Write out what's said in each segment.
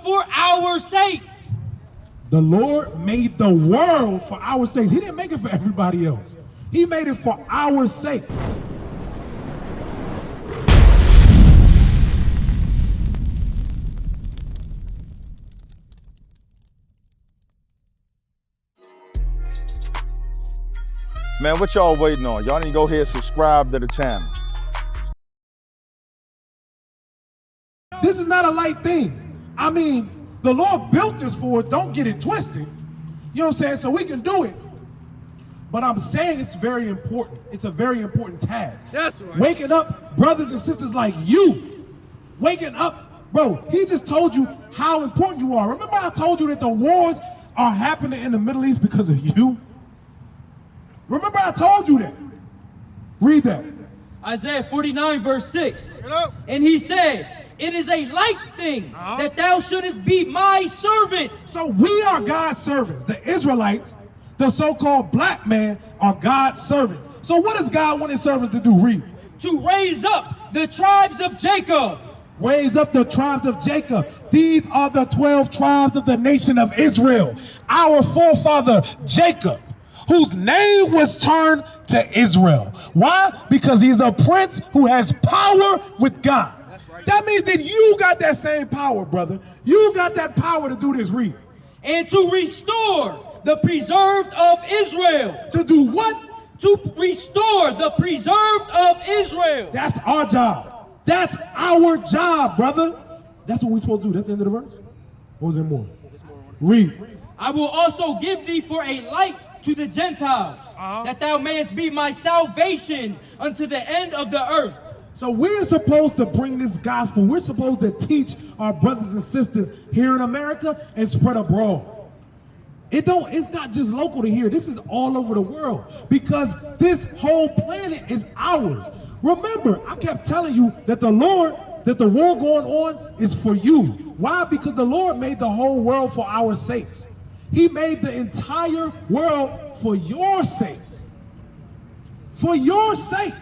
for our sakes. The Lord made the world for our sakes. He didn't make it for everybody else. He made it for our sake. Man, what y'all waiting on? Y'all need to go ahead and subscribe to the channel. This is not a light thing. I mean, the Lord built this for us. Don't get it twisted. You know what I'm saying? So we can do it. But I'm saying it's very important. It's a very important task. That's right. Waking up brothers and sisters like you. Waking up, bro, he just told you how important you are. Remember I told you that the wars are happening in the Middle East because of you? Remember I told you that. Read that. Isaiah 49 verse 6. And he said, it is a light thing that thou shouldest be my servant. So we are God's servants. The Israelites, the so-called black man, are God's servants. So what does God want his servants to do? Read. To raise up the tribes of Jacob. Raise up the tribes of Jacob. These are the 12 tribes of the nation of Israel. Our forefather Jacob, whose name was turned to Israel. Why? Because he's a prince who has power with God. That means that you got that same power, brother. You got that power to do this. Read. And to restore the preserved of Israel. To do what? To restore the preserved of Israel. That's our job. That's our job, brother. That's what we're supposed to do. That's the end of the verse? Or is there more? Read. I will also give thee for a light to the Gentiles, that thou mayest be my salvation unto the end of the earth. So we're supposed to bring this gospel. We're supposed to teach our brothers and sisters here in America and spread abroad. It's not just local to here. This is all over the world because this whole planet is ours. Remember, I kept telling you that the war going on is for you. Why? Because the Lord made the whole world for our sakes. He made the entire world for your sake. For your sake.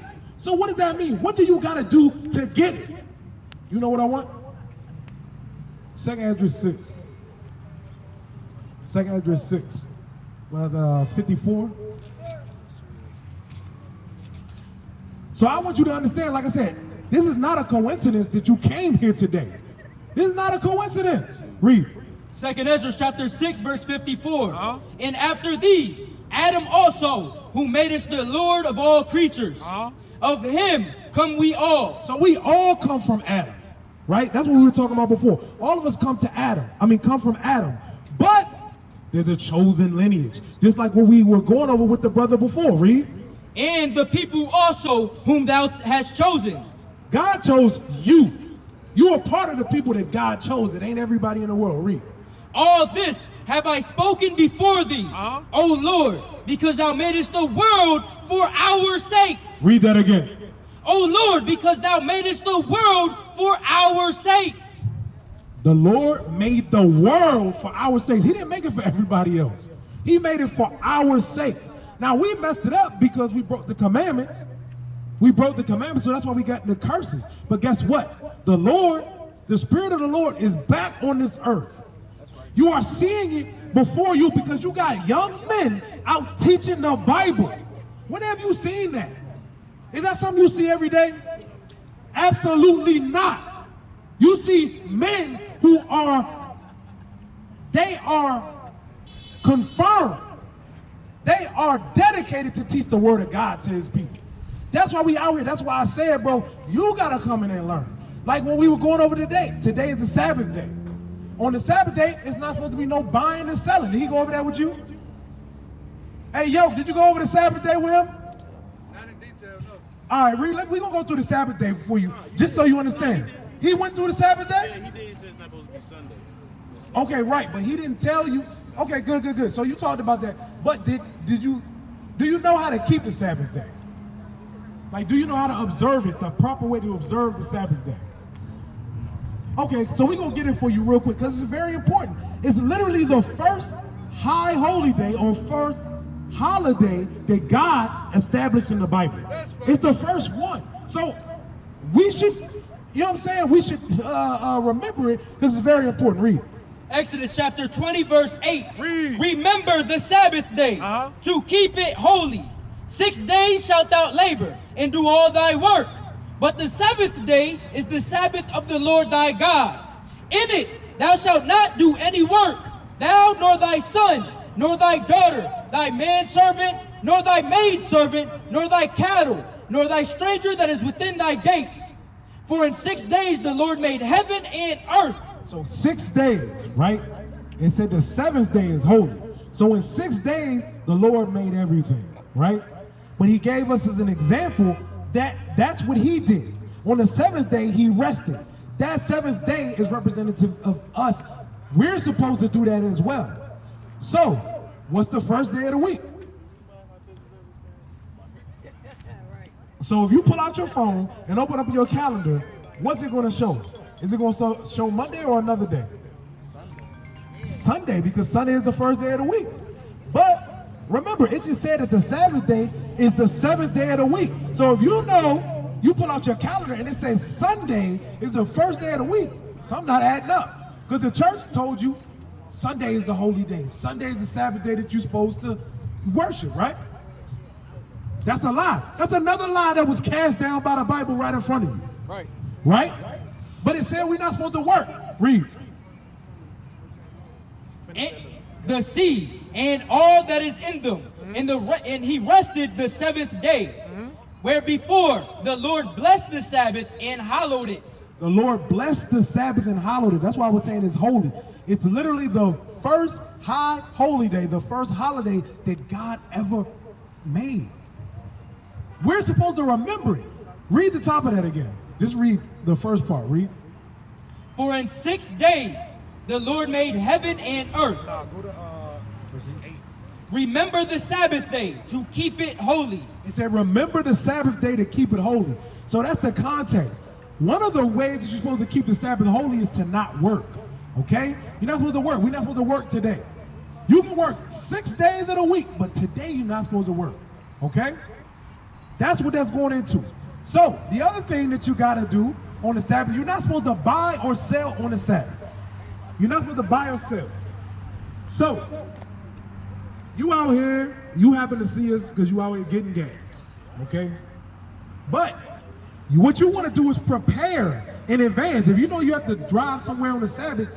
So what does that mean? What do you got to do to get it? You know what I want? 2 Ezra 6. 2 Ezra 6. 54. So I want you to understand, like I said, this is not a coincidence that you came here today. This is not a coincidence. Read. 2 Ezra chapter 6 verse 54. And after these, Adam also, who made us the Lord of all creatures. Of him come we all. So we all come from Adam, right? That's what we were talking about before. All of us come from Adam. But there's a chosen lineage. Just like what we were going over with the brother before. Read. And the people also whom thou hast chosen. God chose you. You are part of the people that God chose. It ain't everybody in the world. Read. All this have I spoken before thee, O Lord, because thou madest the world for our sakes. Read that again. O Lord, because thou madest the world for our sakes. The Lord made the world for our sakes. He didn't make it for everybody else. He made it for our sakes. Now we messed it up because we broke the commandments. We broke the commandments, so that's why we got the curses. But guess what? The Lord, the Spirit of the Lord is back on this earth. You are seeing it before you because you got young men out teaching the Bible. When have you seen that? Is that something you see every day? Absolutely not. You see men who are confirmed. They are dedicated to teach the word of God to his people. That's why we out here. That's why I said, bro, you got to come in and learn. Like when we were going over today. Today is the Sabbath day. On the Sabbath day, it's not supposed to be no buying and selling. Did he go over that with you? Hey, yo, did you go over the Sabbath day with him? Not in detail, no. All right, we're going to go through the Sabbath day for you, just so you understand. He went through the Sabbath day? Yeah, he did. He said it's not supposed to be Sunday. Okay, right, but he didn't tell you. Okay, good. So you talked about that. But do you know how to keep the Sabbath day? Like, do you know how to observe it, the proper way to observe the Sabbath day? Okay, so we're going to get it for you real quick because it's very important. It's literally the first high holy day or first holiday that God established in the Bible. It's the first one. So we should, you know what I'm saying? We should remember it because it's very important. Read. Exodus chapter 20, verse 8. Read. Remember the Sabbath day to keep it holy. 6 days shalt thou labor and do all thy work. But the seventh day is the Sabbath of the Lord thy God. In it thou shalt not do any work, thou nor thy son, nor thy daughter, thy manservant, nor thy maidservant, nor thy cattle, nor thy stranger that is within thy gates. For in 6 days the Lord made heaven and earth. So 6 days, right? It said the seventh day is holy. So in 6 days, the Lord made everything, right? But he gave us as an example that that's what he did. On the seventh day, he rested. That seventh day is representative of us. We're supposed to do that as well. So, what's the first day of the week? So if you pull out your phone and open up your calendar, what's it going to show? Is it going to show Monday or another day? Sunday, because Sunday is the first day of the week. But remember, it just said that the Sabbath day is the seventh day of the week. So if you know, you pull out your calendar and it says Sunday is the first day of the week, something not adding up. Because the church told you Sunday is the holy day. Sunday is the Sabbath day that you're supposed to worship, right? That's a lie. That's another lie that was cast down by the Bible right in front of you. Right. Right? But it said we're not supposed to work. Read. And the sea and all that is in them. And he rested the seventh day. Where before the Lord blessed the Sabbath and hallowed it. The Lord blessed the Sabbath and hallowed it. That's why I was saying it's holy. It's literally the first high holy day, the first holiday that God ever made. We're supposed to remember it. Read the top of that again. Just read the first part. Read. For in 6 days the Lord made heaven and earth. Go to verse 8. Remember the Sabbath day to keep it holy. It said, remember the Sabbath day to keep it holy. So that's the context. One of the ways that you're supposed to keep the Sabbath holy is to not work. Okay? You're not supposed to work. We're not supposed to work today. You can work 6 days of the week, but today you're not supposed to work. Okay? That's what that's going into. So the other thing that you got to do on the Sabbath, you're not supposed to buy or sell on the Sabbath. You're not supposed to buy or sell. So you out here, you happen to see us because you out here getting gas, okay? But what you want to do is prepare in advance. If you know you have to drive somewhere on the Sabbath,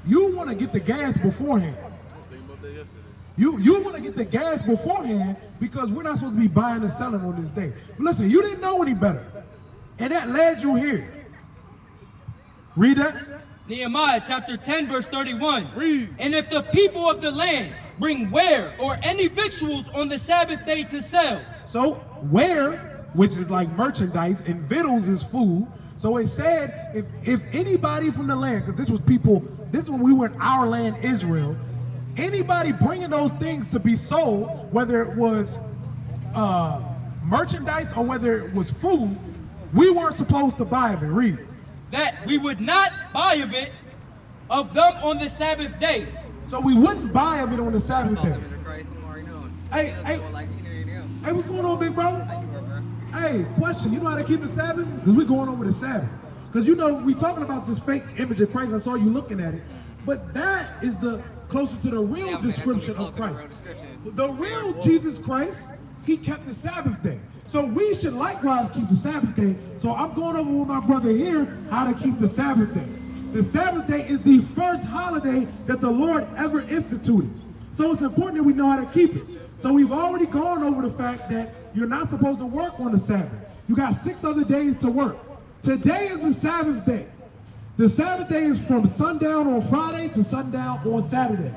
you want to get the gas beforehand. I was thinking about that yesterday. You want to get the gas beforehand because we're not supposed to be buying and selling on this day. But listen, you didn't know any better, and that led you here. Read that. Nehemiah chapter 10 verse 31. Read. And if the people of the land bring ware or any victuals on the Sabbath day to sell. So ware, which is like merchandise, and victuals is food. So it said if anybody from the land, because this is when we were in our land, Israel, anybody bringing those things to be sold, whether it was merchandise or whether it was food, we weren't supposed to buy of it. Read. That we would not buy of them on the Sabbath day. So we wouldn't buy of it on the Sabbath day. Hey, what's going on, big bro? Hey, question, you know how to keep the Sabbath? Because we're going over the Sabbath. Because you know, we talking about this fake image of Christ. I saw you looking at it. But that is the closer to the real description of Christ. The real Jesus Christ, he kept the Sabbath day. So we should likewise keep the Sabbath day. So I'm going over with my brother here how to keep the Sabbath day. The Sabbath day is the first holiday that the Lord ever instituted. So it's important that we know how to keep it. So we've already gone over the fact that you're not supposed to work on the Sabbath. You got 6 other days to work. Today is the Sabbath day. The Sabbath day is from sundown on Friday to sundown on Saturday.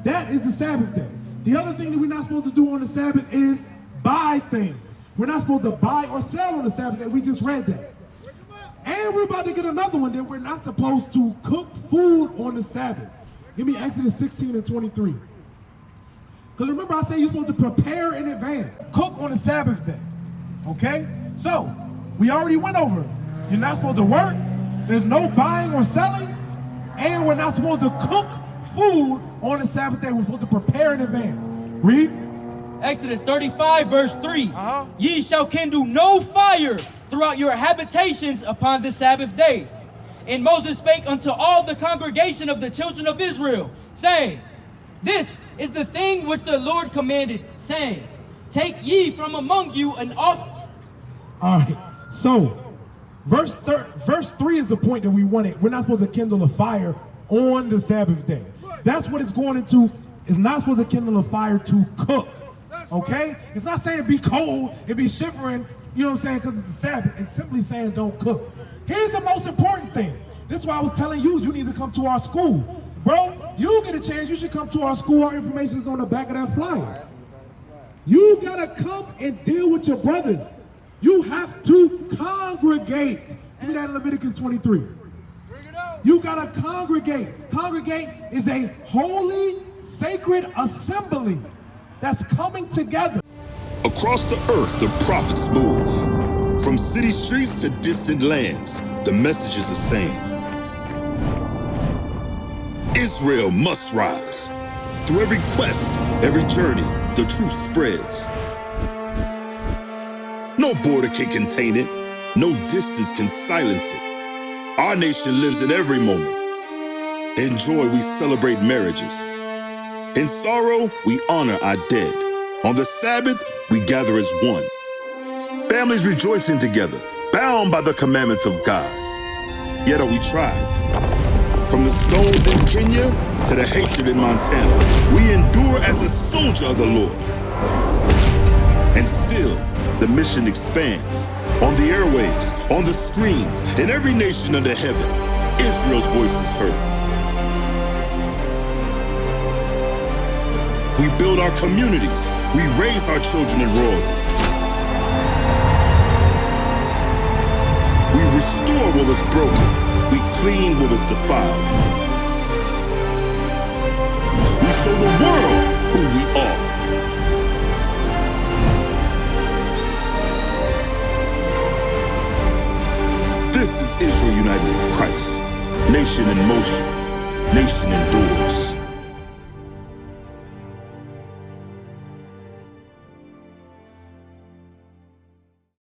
That is the Sabbath day. The other thing that we're not supposed to do on the Sabbath is buy things. We're not supposed to buy or sell on the Sabbath day. We just read that. And we're about to get another one that we're not supposed to cook food on the Sabbath. Give me Exodus 16 and 23. Because remember I said you're supposed to prepare in advance. Cook on the Sabbath day. Okay? So, we already went over it. You're not supposed to work. There's no buying or selling. And we're not supposed to cook food on the Sabbath day. We're supposed to prepare in advance. Read. Exodus 35 verse 3. Ye shall kindle no fire throughout your habitations upon the Sabbath day. And Moses spake unto all the congregation of the children of Israel, saying, This is the thing which the Lord commanded, saying, Take ye from among you an office. All right, so verse 3 is the point that we wanted. We're not supposed to kindle a fire on the Sabbath day. That's what it's going into. It's not supposed to kindle a fire to cook, okay? It's not saying be cold and be shivering, you know what I'm saying, because it's the Sabbath. It's simply saying don't cook. Here's the most important thing. This is why I was telling you, you need to come to our school. Bro, you get a chance, you should come to our school. Our information is on the back of that flyer. You gotta come and deal with your brothers. You have to congregate. Give me that in Leviticus 23. You gotta congregate. Congregate is a holy, sacred assembly that's coming together. Across the earth, the prophets move. From city streets to distant lands, the message is the same. Israel must rise. Through every quest, every journey, the truth spreads. No border can contain it. No distance can silence it. Our nation lives in every moment. In joy, we celebrate marriages. In sorrow, we honor our dead. On the Sabbath, we gather as one. Families rejoicing together, bound by the commandments of God. Yet are we tried. From the stones in Kenya to the hatred in Montana, we endure as a soldier of the Lord. And still, the mission expands. On the airwaves, on the screens, in every nation under heaven, Israel's voice is heard. We build our communities. We raise our children in royalty. We restore what was broken. We clean what was defiled. We show the world who we are. This is Israel united in Christ. Nation in motion. Nation endures.